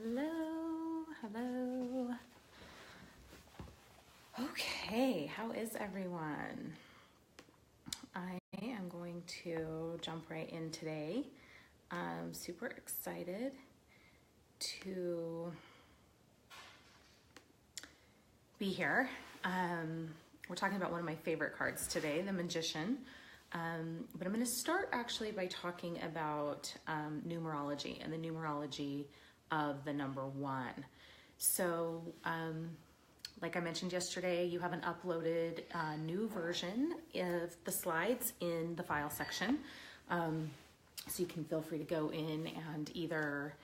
Hello, hello. Okay, how is everyone? I am going to jump right in today. I'm super excited to be here. We're talking about one of my favorite cards today, the Magician. But I'm going to start actually by talking about numerology and the numerology of the number one. So, like I mentioned yesterday, you have an uploaded new version of the slides in the file section. So you can feel free to go in and either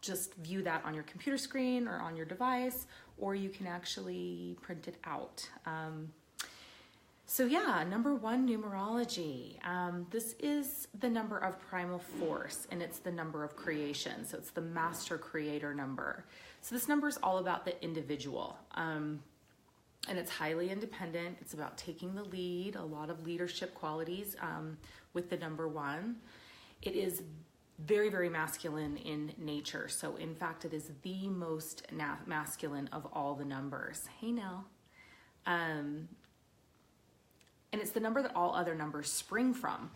just view that on your computer screen or on your device, or you can actually print it out. So yeah, number one, numerology. This is the number of primal force, and it's the number of creation. So it's the master creator number. So this number is all about the individual, and it's highly independent. It's about taking the lead, a lot of leadership qualities with the number one. It is very, very masculine in nature. So in fact, it is the most masculine of all the numbers. Hey, Nell. And it's the number that all other numbers spring from.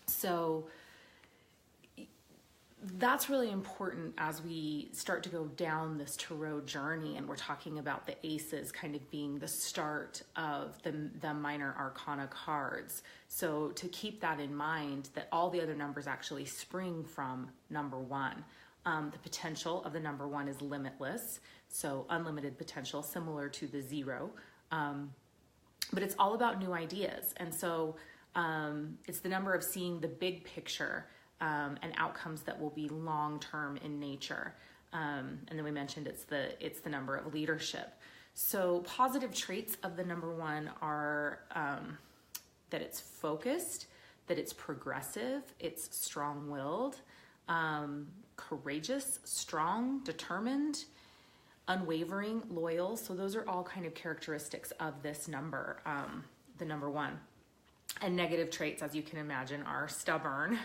So that's really important as we start to go down this tarot journey, and we're talking about the aces kind of being the start of the minor arcana cards. So to keep that in mind, that all the other numbers actually spring from number one. The potential of the number one is limitless, so unlimited potential, similar to the zero. But it's all about new ideas. And so it's the number of seeing the big picture and outcomes that will be long-term in nature. And then we mentioned it's the number of leadership. So positive traits of the number one are that it's focused, that it's progressive, it's strong-willed, courageous, strong, determined, unwavering, loyal. So those are all kind of characteristics of this number, the number one. And negative traits, as you can imagine, are stubborn,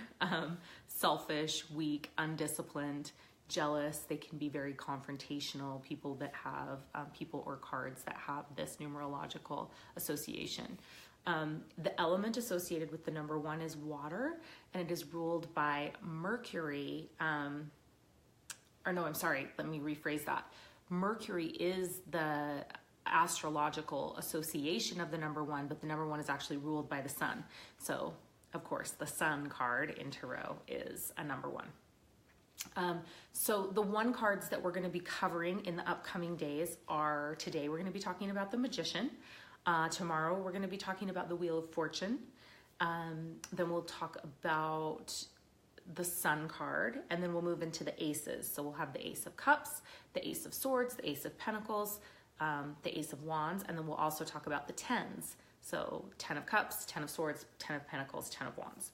selfish, weak, undisciplined, jealous. They can be very confrontational, people that have, people or cards that have this numerological association. The element associated with the number one is water, and it is ruled by Mercury. Let me rephrase that. Mercury is the astrological association of the number one, but the number one is actually ruled by the sun. So, of course, the sun card in tarot is a number one. So the one cards that we're going to be covering in the upcoming days are, today we're going to be talking about the Magician. Tomorrow we're going to be talking about the Wheel of Fortune. Then we'll talk about the Sun card, and then we'll move into the aces. So we'll have the Ace of Cups, the Ace of Swords, the Ace of Pentacles, the Ace of Wands, and then we'll also talk about the tens. So 10 of Cups, 10 of Swords, 10 of Pentacles, 10 of Wands.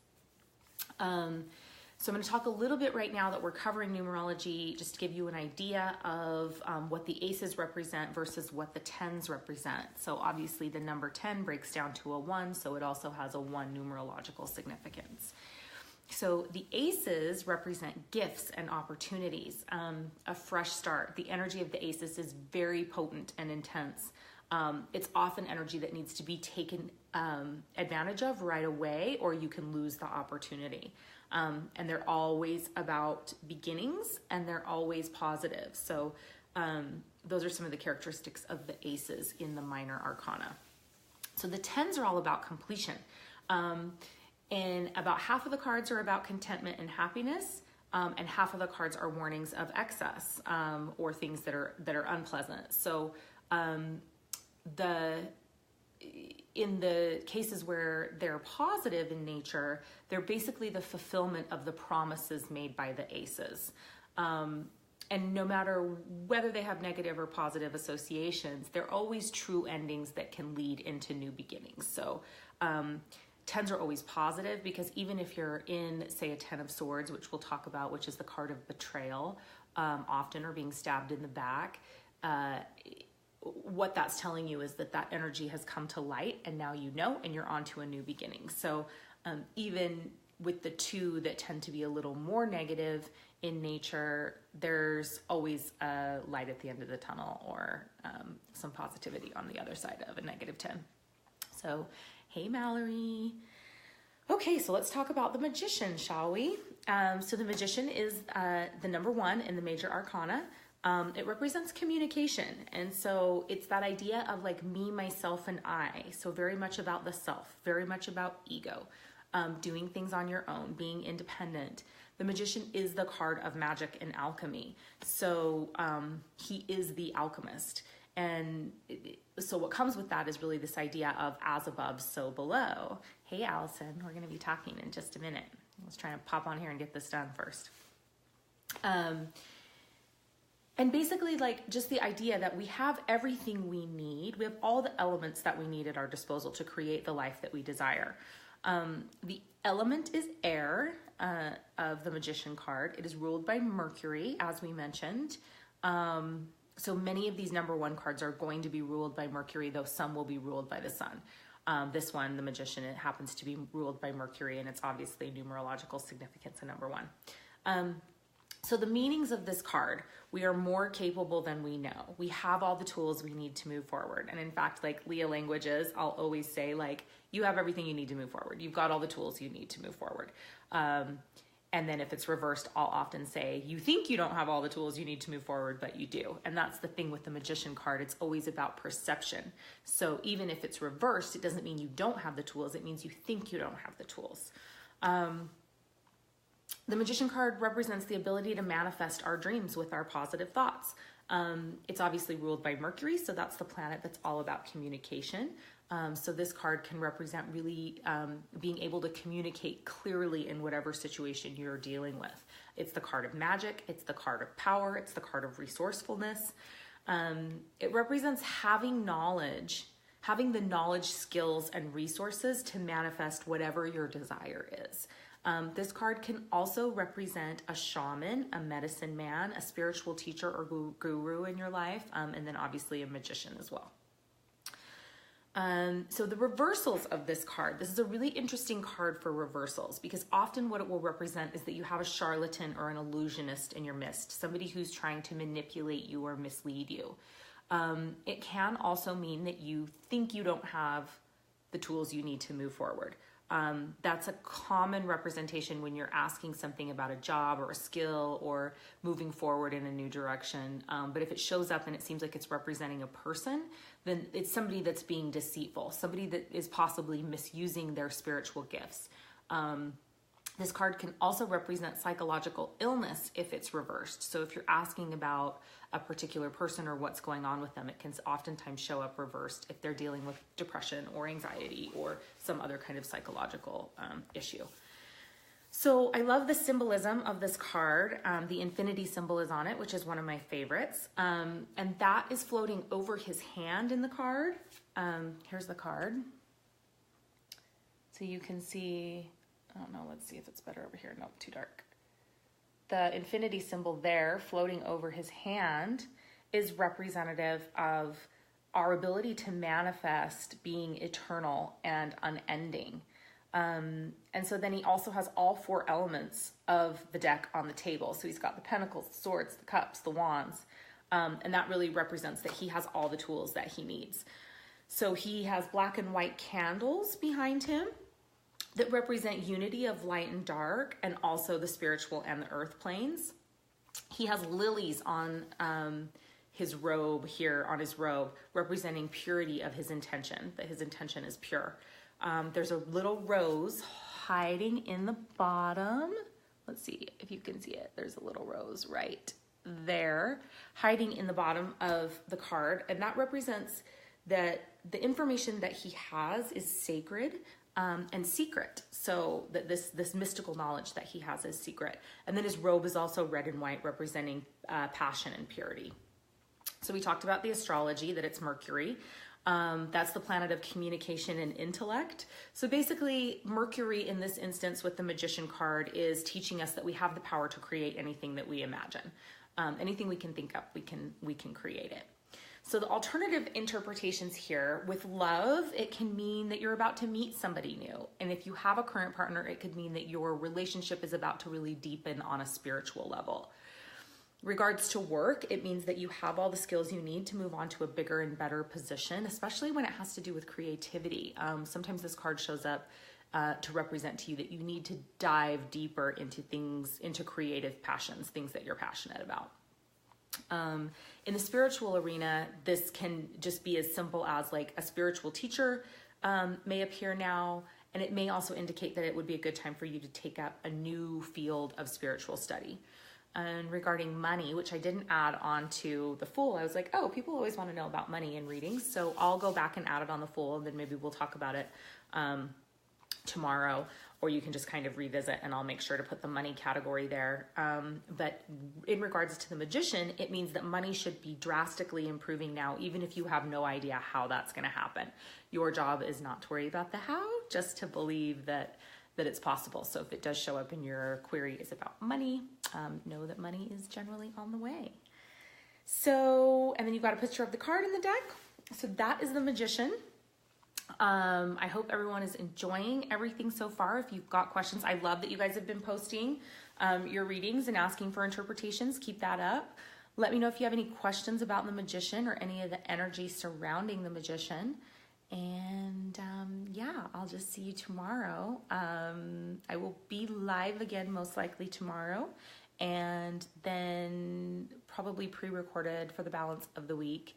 So I'm going to talk a little bit right now that we're covering numerology, just to give you an idea of what the aces represent versus what the tens represent. So obviously the number 10 breaks down to a 1, so it also has a 1 numerological significance. So the aces represent gifts and opportunities, a fresh start. The energy of the aces is very potent and intense. It's often energy that needs to be taken advantage of right away, or you can lose the opportunity. And they're always about beginnings, and they're always positive. So those are some of the characteristics of the aces in the minor arcana. So the tens are all about completion. And about half of the cards are about contentment and happiness, and half of the cards are warnings of excess or things that are unpleasant. So in the cases where they're positive in nature, they're basically the fulfillment of the promises made by the aces. And no matter whether they have negative or positive associations, they're always true endings that can lead into new beginnings. So tens are always positive, because even if you're in, say, a 10 of Swords, which we'll talk about, which is the card of betrayal, often, or being stabbed in the back, what that's telling you is that energy has come to light, and now you know, and you're on to a new beginning. So even with the two that tend to be a little more negative in nature, there's always a light at the end of the tunnel, or some positivity on the other side of a -10. So, hey, Mallory. Okay, so let's talk about the Magician, shall we? So the Magician is the number 1 in the major arcana. It represents communication. And so it's that idea of like me, myself, and I. So very much about the self, very much about ego, doing things on your own, being independent. The Magician is the card of magic and alchemy. So he is the alchemist. And so what comes with that is really this idea of as above, so below. Hey, Allison, we're going to be talking in just a minute. Let's try to pop on here and get this done first. And basically, like, just the idea that we have everything we need. We have all the elements that we need at our disposal to create the life that we desire. The element is air of the Magician card. It is ruled by Mercury, as we mentioned. So many of these number 1 cards are going to be ruled by Mercury, though some will be ruled by the sun. This one, the Magician, it happens to be ruled by Mercury, and it's obviously numerological significance in number 1. So the meanings of this card: we are more capable than we know. We have all the tools we need to move forward. And in fact, like Leah languages, I'll always say, like, you have everything you need to move forward. You've got all the tools you need to move forward. And then if it's reversed, I'll often say, you think you don't have all the tools you need to move forward, but you do. And that's the thing with the Magician card. It's always about perception. So even if it's reversed, it doesn't mean you don't have the tools. It means you think you don't have the tools. The Magician card represents the ability to manifest our dreams with our positive thoughts. It's obviously ruled by Mercury, so that's the planet that's all about communication. So this card can represent really being able to communicate clearly in whatever situation you're dealing with. It's the card of magic, it's the card of power, it's the card of resourcefulness. It represents having knowledge, having the knowledge, skills, and resources to manifest whatever your desire is. This card can also represent a shaman, a medicine man, a spiritual teacher or guru in your life, and then obviously a magician as well. So the reversals of this card, this is a really interesting card for reversals, because often what it will represent is that you have a charlatan or an illusionist in your midst, somebody who's trying to manipulate you or mislead you. It can also mean that you think you don't have the tools you need to move forward. That's a common representation when you're asking something about a job or a skill or moving forward in a new direction. But if it shows up and it seems like it's representing a person, then it's somebody that's being deceitful, somebody that is possibly misusing their spiritual gifts. This card can also represent psychological illness if it's reversed. So if you're asking about a particular person or what's going on with them, it can oftentimes show up reversed if they're dealing with depression or anxiety or some other kind of psychological issue. So I love the symbolism of this card. The infinity symbol is on it, which is one of my favorites. And that is floating over his hand in the card. Here's the card. So you can see, I don't know, let's see if it's better over here. Nope, too dark. The infinity symbol there floating over his hand is representative of our ability to manifest being eternal and unending. And so then he also has all 4 elements of the deck on the table. So he's got the pentacles, the swords, the cups, the wands. And that really represents that he has all the tools that he needs. So he has black and white candles behind him that represent unity of light and dark, and also the spiritual and the earth planes. He has lilies on his robe here, on his robe, representing purity of his intention, that his intention is pure. There's a little rose hiding in the bottom. Let's see if you can see it. There's a little rose right there, hiding in the bottom of the card, and that represents that the information that he has is sacred, and secret, so that this mystical knowledge that he has is secret. And then his robe is also red and white, representing passion and purity. So we talked about the astrology, that it's Mercury. That's the planet of communication and intellect. So basically, Mercury in this instance with the Magician card is teaching us that we have the power to create anything that we imagine. Anything we can think up, we can create it. So the alternative interpretations here, with love, it can mean that you're about to meet somebody new. And if you have a current partner, it could mean that your relationship is about to really deepen on a spiritual level. Regards to work, it means that you have all the skills you need to move on to a bigger and better position, especially when it has to do with creativity. Sometimes this card shows up to represent to you that you need to dive deeper into things, into creative passions, things that you're passionate about. In the spiritual arena, this can just be as simple as like a spiritual teacher may appear now, and it may also indicate that it would be a good time for you to take up a new field of spiritual study. And regarding money, which I didn't add on to the Fool, I was like, oh, people always want to know about money in readings, so I'll go back and add it on the Fool, and then maybe we'll talk about it tomorrow, or you can just kind of revisit, and I'll make sure to put the money category there. But in regards to the Magician, it means that money should be drastically improving now, even if you have no idea how that's going to happen. Your job is not to worry about the how, just to believe that it's possible. So if it does show up in your query is about money, know that money is generally on the way. So, and then you've got a picture of the card in the deck. So that is the Magician. I hope everyone is enjoying everything so far. If you've got questions, I love that you guys have been posting your readings and asking for interpretations. Keep that up. Let me know if you have any questions about the Magician or any of the energy surrounding the Magician. And yeah, I'll just see you tomorrow. I will be live again most likely tomorrow, and then probably pre-recorded for the balance of the week.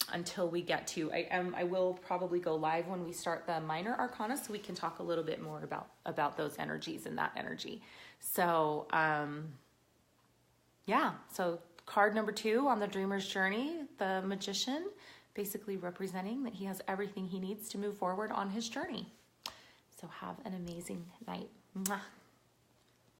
Until we get to, I will probably go live when we start the minor arcana, so we can talk a little bit more about those energies and that energy. So yeah, so card number 2 on the Dreamer's Journey, the Magician, basically representing that he has everything he needs to move forward on his journey. So have an amazing night. Mwah.